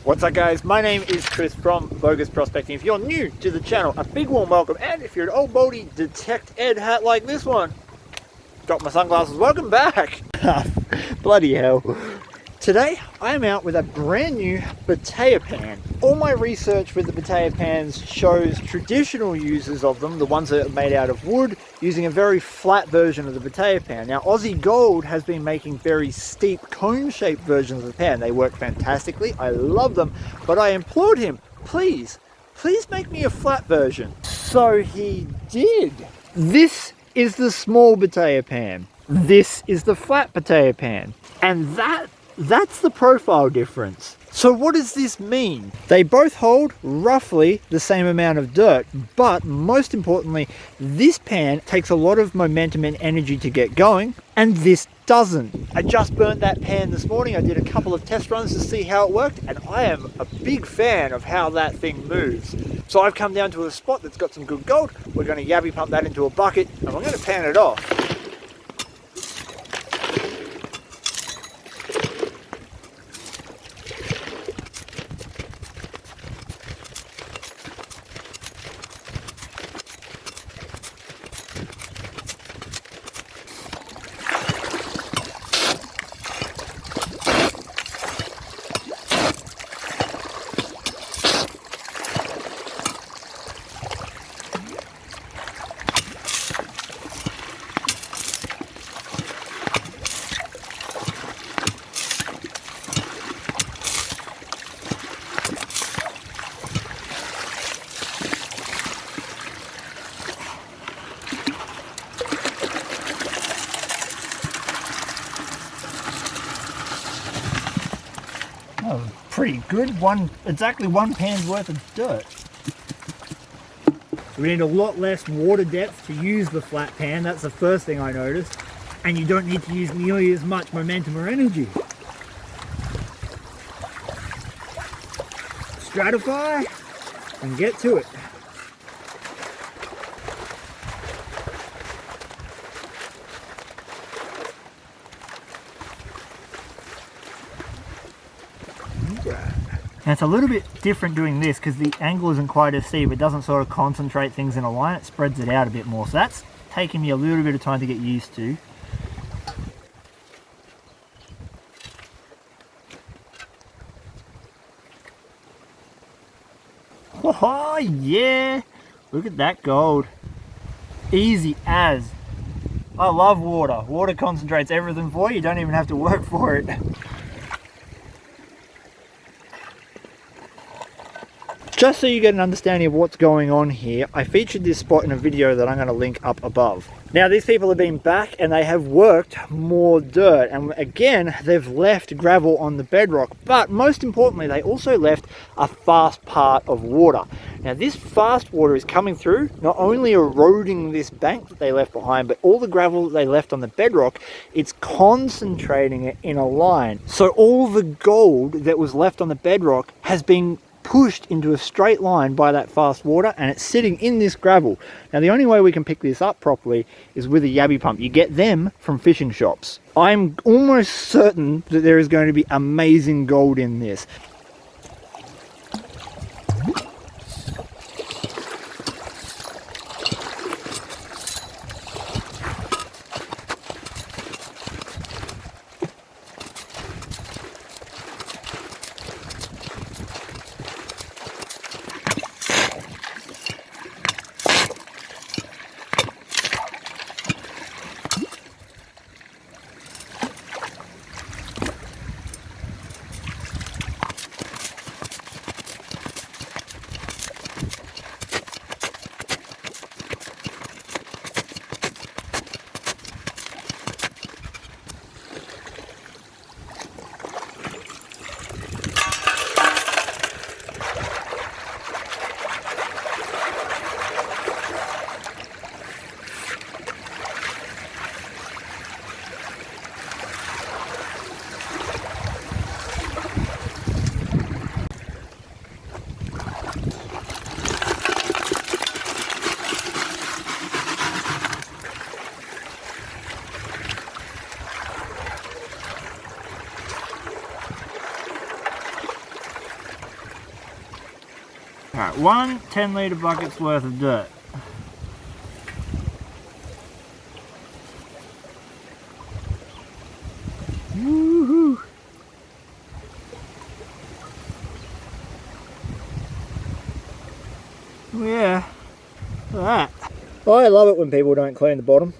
What's up guys, my name is Chris from Vo-Gus Prospecting. If you're new to the channel, a big warm welcome, and if you're an old baldy Detect Ed hat like this one, drop my sunglasses, welcome back. Bloody hell. Today I am out with a brand new Bottea pan. All my research with the Bottea pans shows traditional uses of them, the ones that are made out of wood, using a very flat version of the Bottea pan. Now Aussie Gold has been making very steep cone-shaped versions of the pan. They work fantastically, I love them, but I implored him, please make me a flat version. So he did. This is the small Bottea pan. This is the flat Bottea pan. And that's the profile difference. So what does this mean? They both hold roughly the same amount of dirt, but most importantly, this pan takes a lot of momentum and energy to get going, and this doesn't. I just burnt that pan this morning. I did a couple of test runs to see how it worked, and I am a big fan of how that thing moves. So I've come down to a spot that's got some good gold. We're going to yabby pump that into a bucket, and we're going to pan it off. Oh, pretty good. Exactly one pan's worth of dirt. We need a lot less water depth to use the flat pan. That's the first thing I noticed. And you don't need to use nearly as much momentum or energy. Stratify and get to it. Now it's a little bit different doing this because the angle isn't quite as steep. It doesn't sort of concentrate things in a line, it spreads it out a bit more. So that's taking me a little bit of time to get used to. Oh yeah! Look at that gold. Easy as. I love water. Water concentrates everything for you. You don't even have to work for it. Just so you get an understanding of what's going on here, I featured this spot in a video that I'm going to link up above. Now these people have been back and they have worked more dirt, and again they've left gravel on the bedrock, but most importantly they also left a fast part of water. Now this fast water is coming through, not only eroding this bank that they left behind, but all the gravel that they left on the bedrock, it's concentrating it in a line. So all the gold that was left on the bedrock has been pushed into a straight line by that fast water, and it's sitting in this gravel. Now the only way we can pick this up properly is with a yabby pump. You get them from fishing shops. I'm almost certain that there is going to be amazing gold in this. Alright, one 10-litre bucket's worth of dirt. Woohoo! Yeah, look at that. I love it when people don't clean the bottom.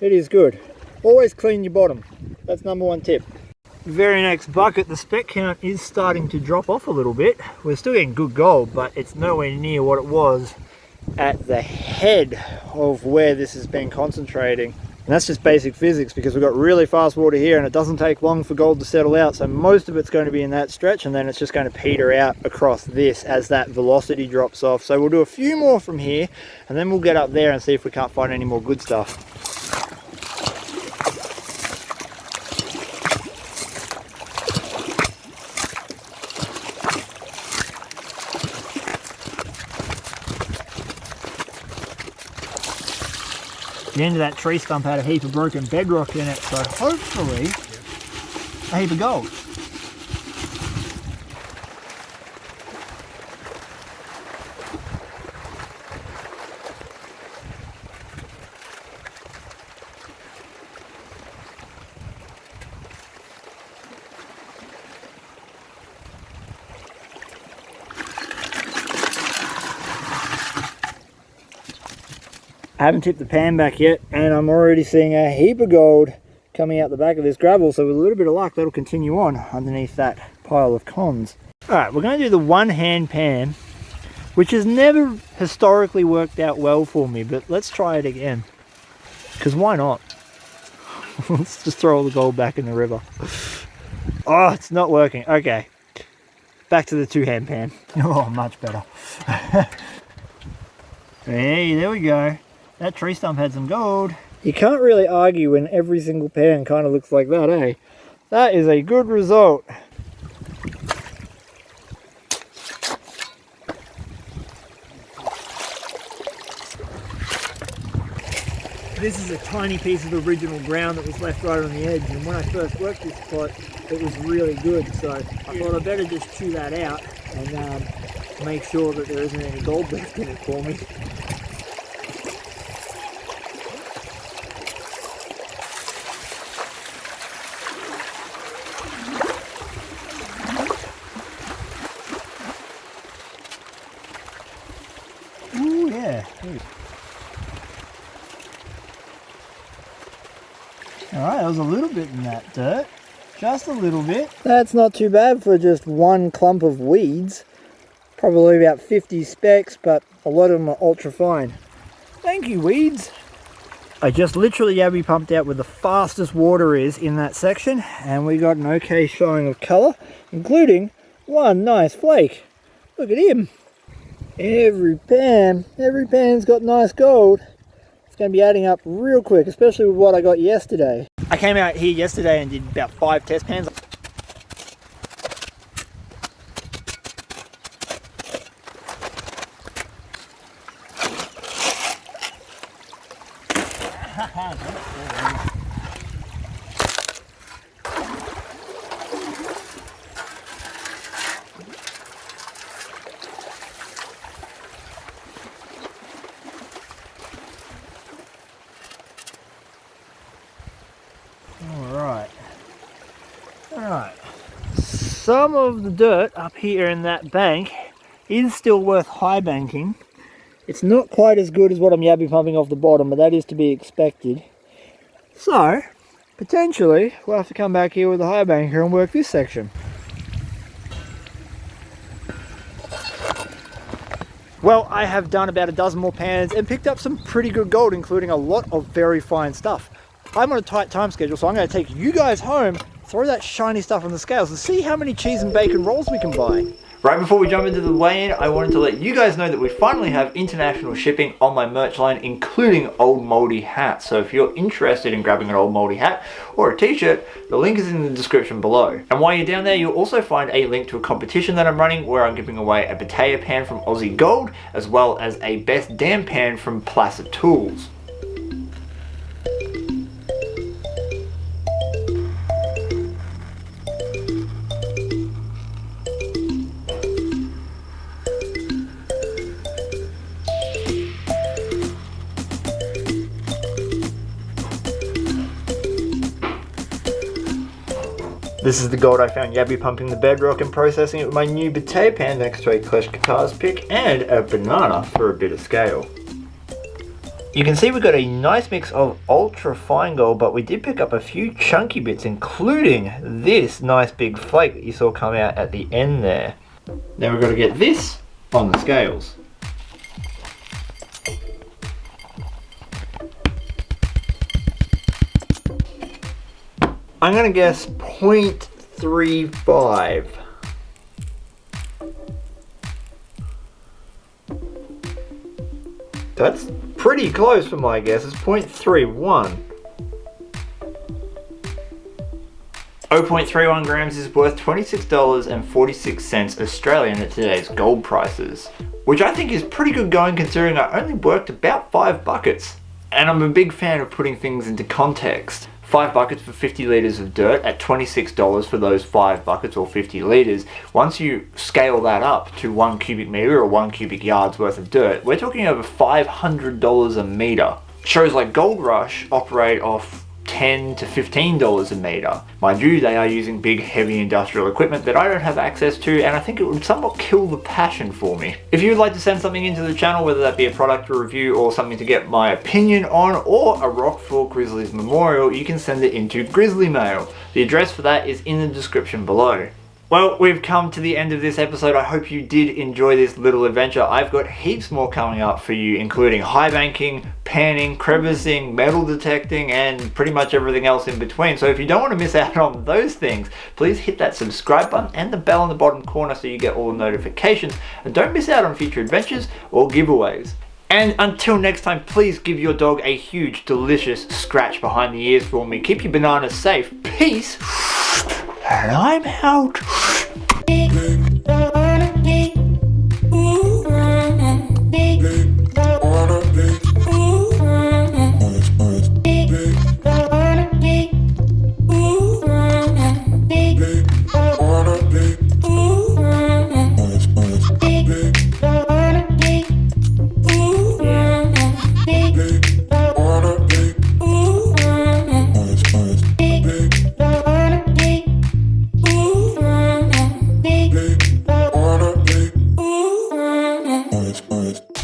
It is good. Always clean your bottom. That's number one tip. Very next bucket, the spec count is starting to drop off a little bit. We're still getting good gold, but it's nowhere near what it was at the head of where this has been concentrating. And that's just basic physics, because we've got really fast water here and it doesn't take long for gold to settle out. So most of it's going to be in that stretch, and then it's just going to peter out across this as that velocity drops off. So we'll do a few more from here and then we'll get up there and see if we can't find any more good stuff. The end of that tree stump had a heap of broken bedrock in it, so hopefully a heap of gold. I haven't tipped the pan back yet, and I'm already seeing a heap of gold coming out the back of this gravel, so with a little bit of luck that'll continue on underneath that pile of cons. Alright, we're going to do the one hand pan, which has never historically worked out well for me, but let's try it again, because why not? Let's just throw all the gold back in the river. Oh, it's not working. Okay, back to the two hand pan. Oh, much better. Hey, there we go. That tree stump had some gold. You can't really argue when every single pan kind of looks like that, eh? That is a good result. This is a tiny piece of original ground that was left right on the edge, and when I first worked this spot, it was really good, so I thought I'd better just chew that out and make sure that there isn't any gold left in it for me. Ooh, yeah. Alright, that was a little bit in that dirt. Just a little bit. That's not too bad for just one clump of weeds. Probably about 50 specks, but a lot of them are ultra fine. Thank you, weeds. I just literally yabby pumped out where the fastest water is in that section, and we got an okay showing of colour, including one nice flake. Look at him. Every pan's got nice gold. It's going to be adding up real quick, especially with what I got yesterday. I came out here yesterday and did about 5 test pans. Alright, some of the dirt up here in that bank is still worth high banking. It's not quite as good as what I'm yabby pumping off the bottom, but that is to be expected. So, potentially, we'll have to come back here with a high banker and work this section. Well, I have done about a dozen more pans and picked up some pretty good gold, including a lot of very fine stuff. I'm on a tight time schedule, so I'm going to take you guys home, throw that shiny stuff on the scales, and see how many cheese and bacon rolls we can buy. Right before we jump into the weigh-in, I wanted to let you guys know that we finally have international shipping on my merch line, including old moldy hats. So if you're interested in grabbing an old moldy hat or a t-shirt, the link is in the description below. And while you're down there, you'll also find a link to a competition that I'm running where I'm giving away a potato pan from Aussie Gold, as well as a best damn pan from Placid Tools. This is the gold I found Yabby pumping the bedrock and processing it with my new Bate pan next to a Clash Guitars pick and a banana for a bit of scale. You can see we got a nice mix of ultra fine gold, but we did pick up a few chunky bits, including this nice big flake that you saw come out at the end there. Now we've got to get this on the scales. I'm going to guess 0.35. That's pretty close for my guess. It's 0.31. 0.31 grams is worth $26.46 Australian at today's gold prices, which I think is pretty good going considering I only worked about 5 buckets. And I'm a big fan of putting things into context. 5 buckets for 50 litres of dirt at $26 for those 5 buckets or 50 litres. Once you scale that up to 1 cubic metre or 1 cubic yard's worth of dirt, we're talking over $500 a metre. Shows like Gold Rush operate off $10 to $15 a metre. Mind you, they are using big heavy industrial equipment that I don't have access to, and I think it would somewhat kill the passion for me. If you would like to send something into the channel, whether that be a product review or something to get my opinion on, or a Rockfall Grizzlies memorial, you can send it into Grizzly Mail. The address for that is in the description below. Well, we've come to the end of this episode. I hope you did enjoy this little adventure. I've got heaps more coming up for you, including high banking, panning, crevicing, metal detecting, and pretty much everything else in between. So if you don't want to miss out on those things, please hit that subscribe button and the bell in the bottom corner so you get all the notifications. And don't miss out on future adventures or giveaways. And until next time, please give your dog a huge, delicious scratch behind the ears for me. Keep your bananas safe. Peace. And I'm out.